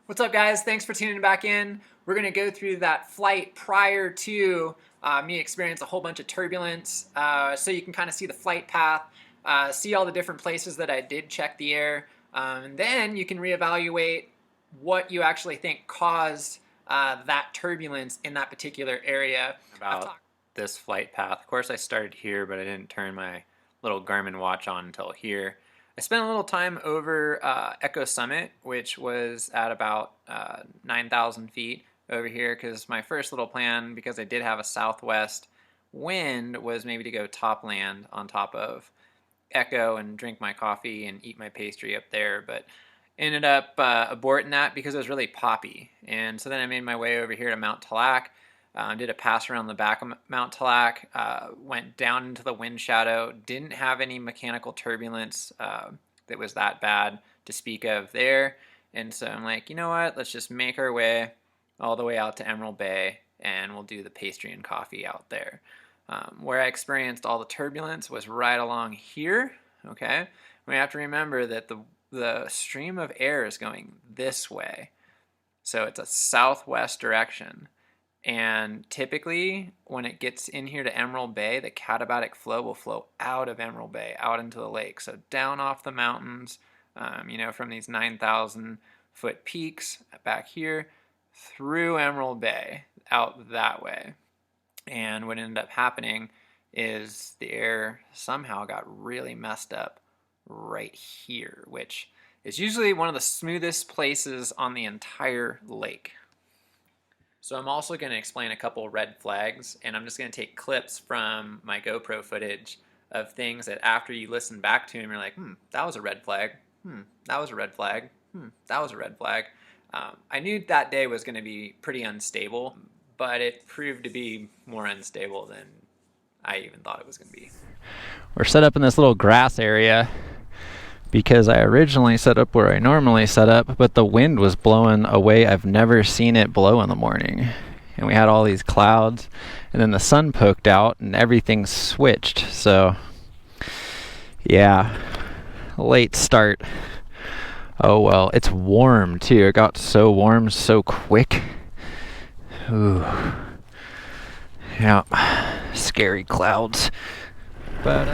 What's up, guys? Thanks for tuning back in. We're going to go through that flight prior to me experience a whole bunch of turbulence, so you can kind of see the flight path, see all the different places that I did check the air, and then you can reevaluate what you actually think caused that turbulence in that particular area. About this flight path. Of course, I started here, but I didn't turn my little Garmin watch on until here. I spent a little time over Echo Summit, which was at about 9,000 feet over here, because my first little plan, because I did have a southwest wind, was maybe to go top land on top of Echo and drink my coffee and eat my pastry up there, but ended up aborting that because it was really poppy. And so then I made my way over here to Mount Tallac. Did a pass around the back of Mount Tallac, went down into the wind shadow, didn't have any mechanical turbulence that was that bad to speak of there. And so I'm like, you know what, let's just make our way all the way out to Emerald Bay and we'll do the pastry and coffee out there. Where I experienced all the turbulence was right along here, okay? We have to remember that the stream of air is going this way. So it's a southwest direction. And typically, when it gets in here to Emerald Bay, the katabatic flow will flow out of Emerald Bay, out into the lake. So down off the mountains, from these 9,000 foot peaks back here, through Emerald Bay, out that way. And what ended up happening is the air somehow got really messed up right here, which is usually one of the smoothest places on the entire lake. So I'm also going to explain a couple red flags, and I'm just going to take clips from my GoPro footage of things that after you listen back to them, you're like, that was a red flag, that was a red flag, that was a red flag. I knew that day was going to be pretty unstable, but it proved to be more unstable than I even thought it was going to be. We're set up in this little grass area because I originally set up where I normally set up, but the wind was blowing a way I've never seen it blow in the morning. And we had all these clouds, and then the sun poked out and everything switched. So yeah, late start. Oh well, it's warm too. It got so warm so quick. Ooh. Yeah, scary clouds. But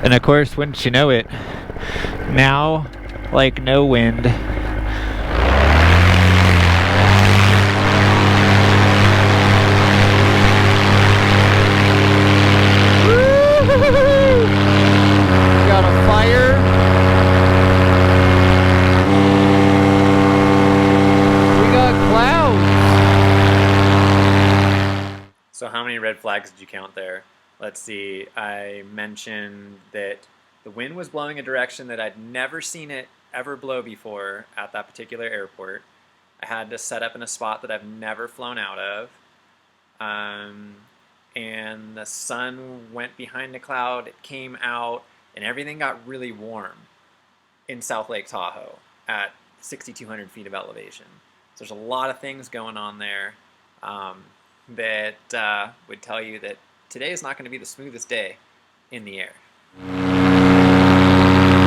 and of course, wouldn't you know it, now, like no wind. We got a fire. We got clouds. So how many red flags did you count there? Let's see, I mentioned that the wind was blowing a direction that I'd never seen it ever blow before at that particular airport. I had to set up in a spot that I've never flown out of. And the sun went behind the cloud, it came out, and everything got really warm in South Lake Tahoe at 6,200 feet of elevation. So there's a lot of things going on there that would tell you that today is not going to be the smoothest day in the air.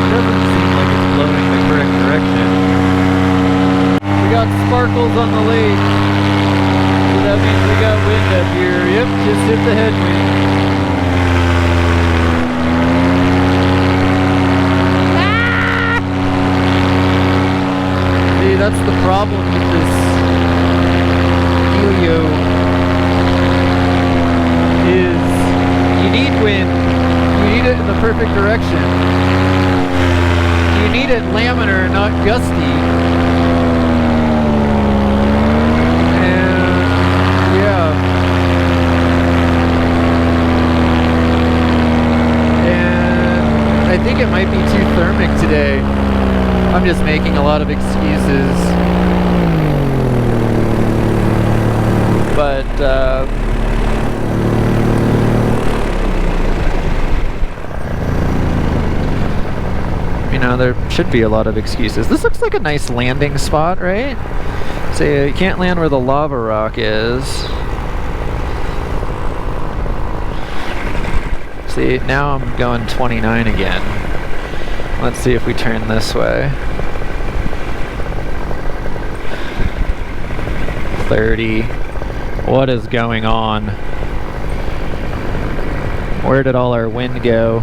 Doesn't seem like it's blowing the correct direction. We got sparkles on the lake, so that means we got wind up here. Yep, just hit the headwind. Ah! See, that's the problem with this helio. Is you need wind, you need it in the perfect direction. You need it laminar, not gusty. And yeah. And I think it might be too thermic today. I'm just making a lot of excuses. But there should be a lot of excuses. This looks like a nice landing spot, right? So you can't land where the lava rock is. See, now I'm going 29 again. Let's see if we turn this way. 30. What is going on? Where did all our wind go?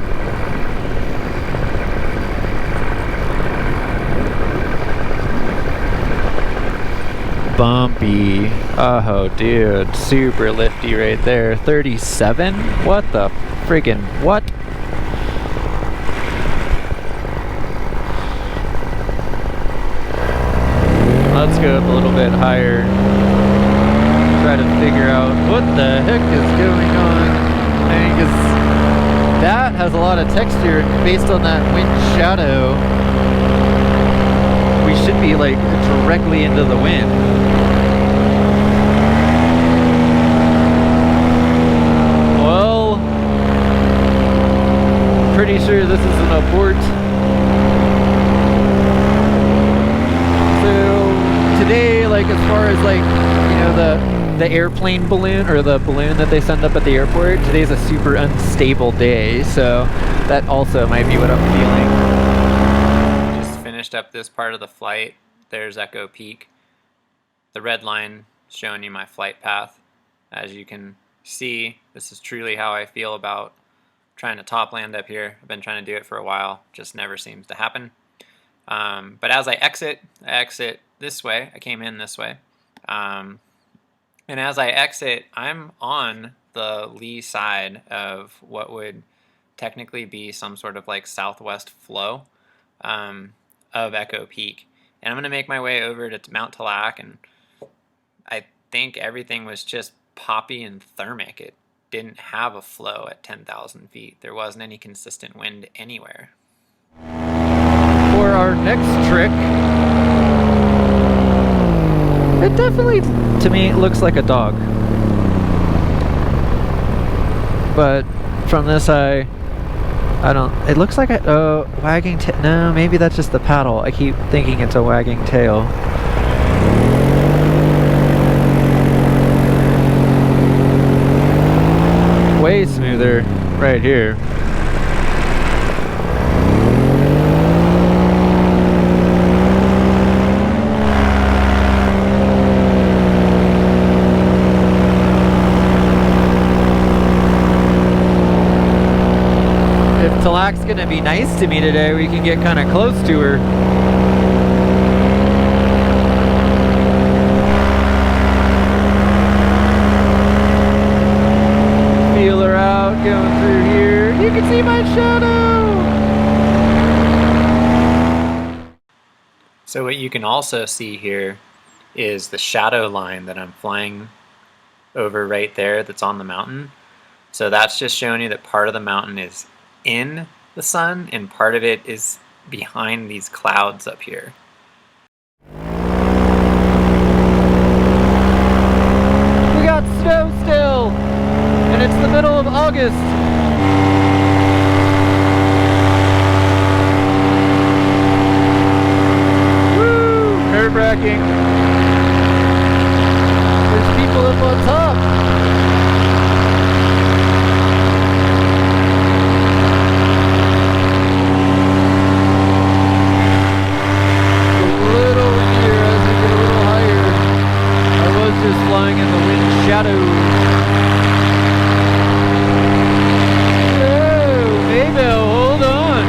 Bumpy. Oh, dude. Super lifty right there. 37? What the friggin' what? Let's go up a little bit higher. Try to figure out what the heck is going on. I mean, because that has a lot of texture based on that wind shadow. We should be like directly into the wind. Well, pretty sure this is an abort. So today, like as far as like, you know, the airplane balloon or the balloon that they send up at the airport, today's a super unstable day, so that also might be what I'm feeling. Just finished up this part of the flight. There's Echo Peak. The red line showing you my flight path. As you can see, this is truly how I feel about trying to top land up here. I've been trying to do it for a while, just never seems to happen. But as I exit this way. I came in this way. And as I exit, I'm on the lee side of what would technically be some sort of like southwest flow of Echo Peak. And I'm going to make my way over to Mount Tallac, and I think everything was just poppy and thermic. It didn't have a flow at 10,000 feet. There wasn't any consistent wind anywhere. For our next trick, it definitely, to me, looks like a dog. But from this I don't, it looks like a wagging tail. No, maybe that's just the paddle. I keep thinking it's a wagging tail. Way smoother right here. Tallac's gonna be nice to me today. We can get kind of close to her. Feel her out going through here. You can see my shadow. So what you can also see here is the shadow line that I'm flying over right there that's on the mountain. So that's just showing you that part of the mountain is in the sun and part of it is behind these clouds up here. We got snow still, and it's the middle of August. Woo! Nerve-wracking. There's people up on top. Flying in the wind shadow. Whoa, Maybell, hold on.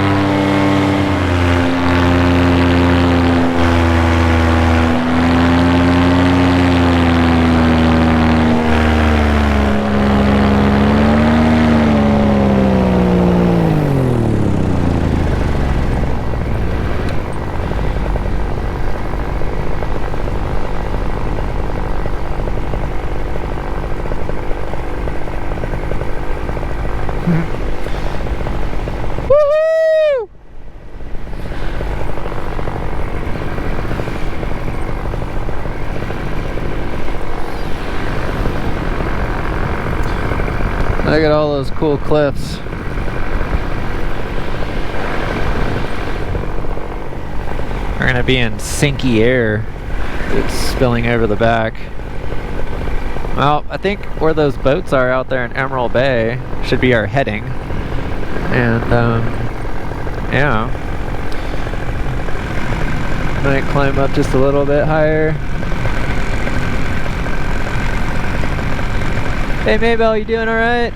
Woohoo! Look at all those cool cliffs. We're gonna be in sinky air that's spilling over the back. Well, I think where those boats are out there in Emerald Bay should be our heading. And, yeah. Might climb up just a little bit higher. Hey Maybell, you doing alright?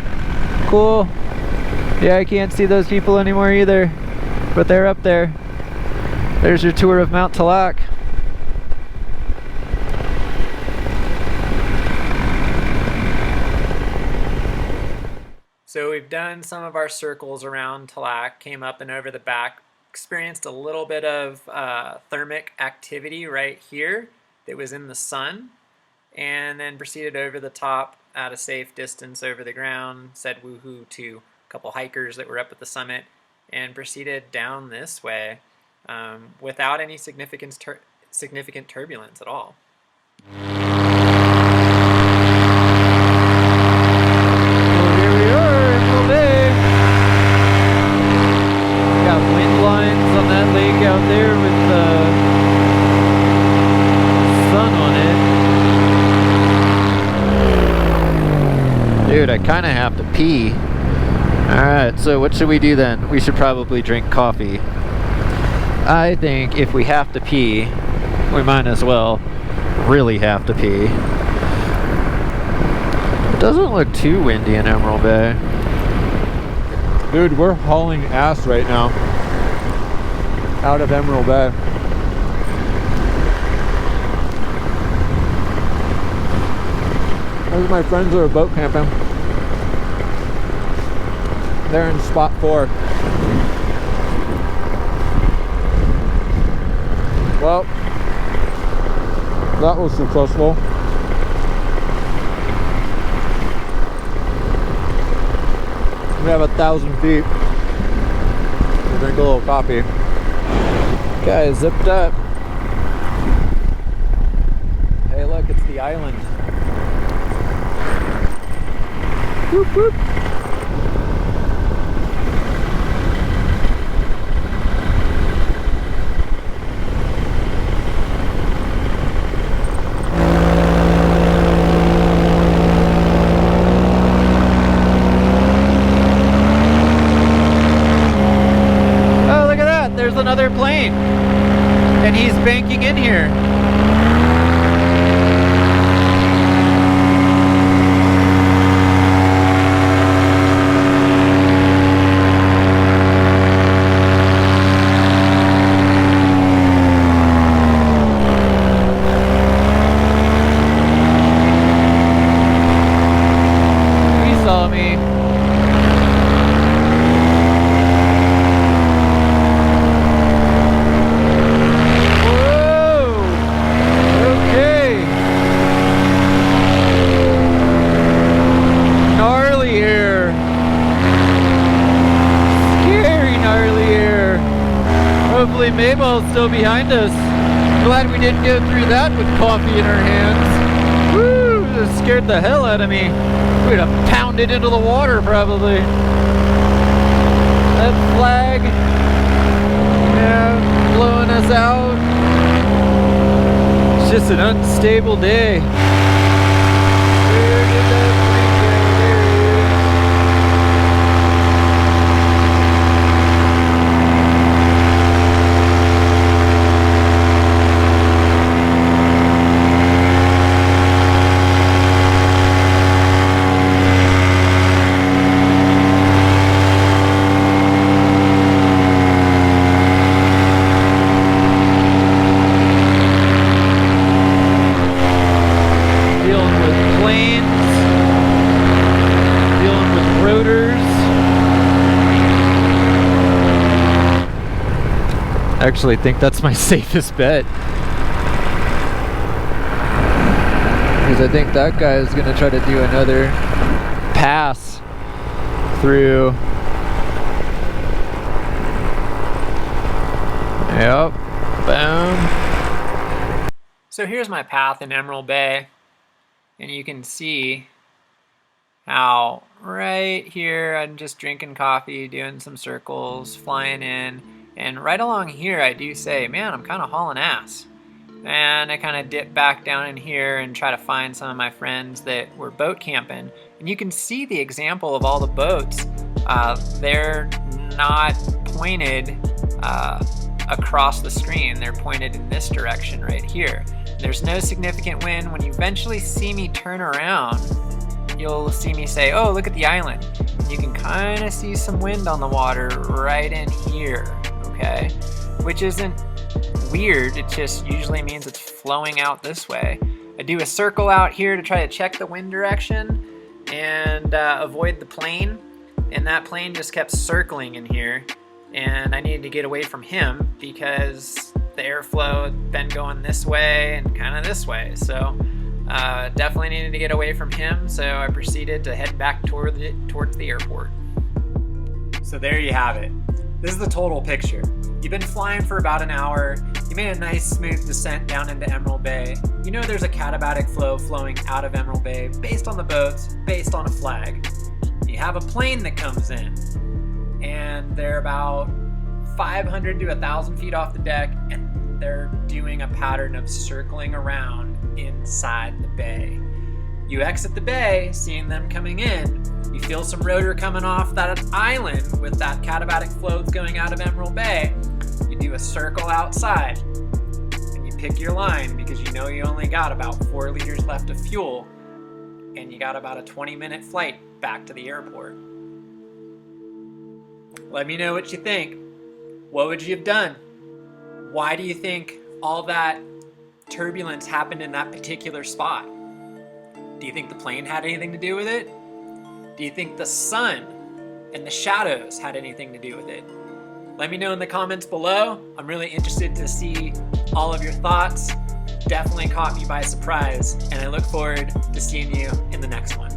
Cool. Yeah, I can't see those people anymore either, but they're up there. There's your tour of Mount Tallac. So we've done some of our circles around Tallac, came up and over the back, experienced a little bit of thermic activity right here that was in the sun, and then proceeded over the top at a safe distance over the ground, said woohoo to a couple hikers that were up at the summit, and proceeded down this way without any significant turbulence at all. Out there with the sun on it. Dude, I kind of have to pee. Alright, so what should we do then? We should probably drink coffee. I think if we have to pee, we might as well really have to pee. It doesn't look too windy in Emerald Bay. Dude, we're hauling ass right now. Out of Emerald Bay. Those are my friends who are boat camping. They're in spot 4. Well, that was successful. We have 1,000 feet. We'll drink a little coffee. Guys, zipped up. Hey, look, it's the island. Whoop, whoop. Oh, look at that. There's another plane. And he's banking in here. He saw me. Hopefully Maybell's still behind us. Glad we didn't go through that with coffee in our hands. Woo! That scared the hell out of me. We'd have pounded into the water probably. That flag, yeah, blowing us out. It's just an unstable day. Where did that plane go? There it is. I actually think that's my safest bet. Because I think that guy is going to try to do another pass through. Yep. Boom. So here's my path in Emerald Bay, and you can see how right here I'm just drinking coffee, doing some circles, flying in, and right along here I do say, man, I'm kind of hauling ass. And I kind of dip back down in here and try to find some of my friends that were boat camping. And you can see the example of all the boats. They're not pointed across the stream. They're pointed in this direction right here. There's no significant wind. When you eventually see me turn around, you'll see me say, oh, look at the island. You can kind of see some wind on the water right in here, okay? Which isn't weird, it just usually means it's flowing out this way. I do a circle out here to try to check the wind direction and avoid the plane, and that plane just kept circling in here, and I needed to get away from him because the airflow had been going this way and kind of this way, so definitely needed to get away from him, so I proceeded to head back towards the airport. So there you have it. This is the total picture. You've been flying for about an hour, you made a nice smooth descent down into Emerald Bay. You know there's a katabatic flow flowing out of Emerald Bay based on the boats, based on a flag. You have a plane that comes in, and they're about 500 to 1,000 feet off the deck, and they're doing a pattern of circling around inside the bay. You exit the bay, seeing them coming in, you feel some rotor coming off that island with that katabatic flow that's going out of Emerald Bay. You do a circle outside, and you pick your line because you know you only got about 4 liters left of fuel, and you got about a 20-minute flight back to the airport. Let me know what you think. What would you have done? Why do you think all that turbulence happened in that particular spot? Do you think the plane had anything to do with it? Do you think the sun and the shadows had anything to do with it? Let me know in the comments below. I'm really interested to see all of your thoughts. Definitely caught me by surprise, and I look forward to seeing you in the next one.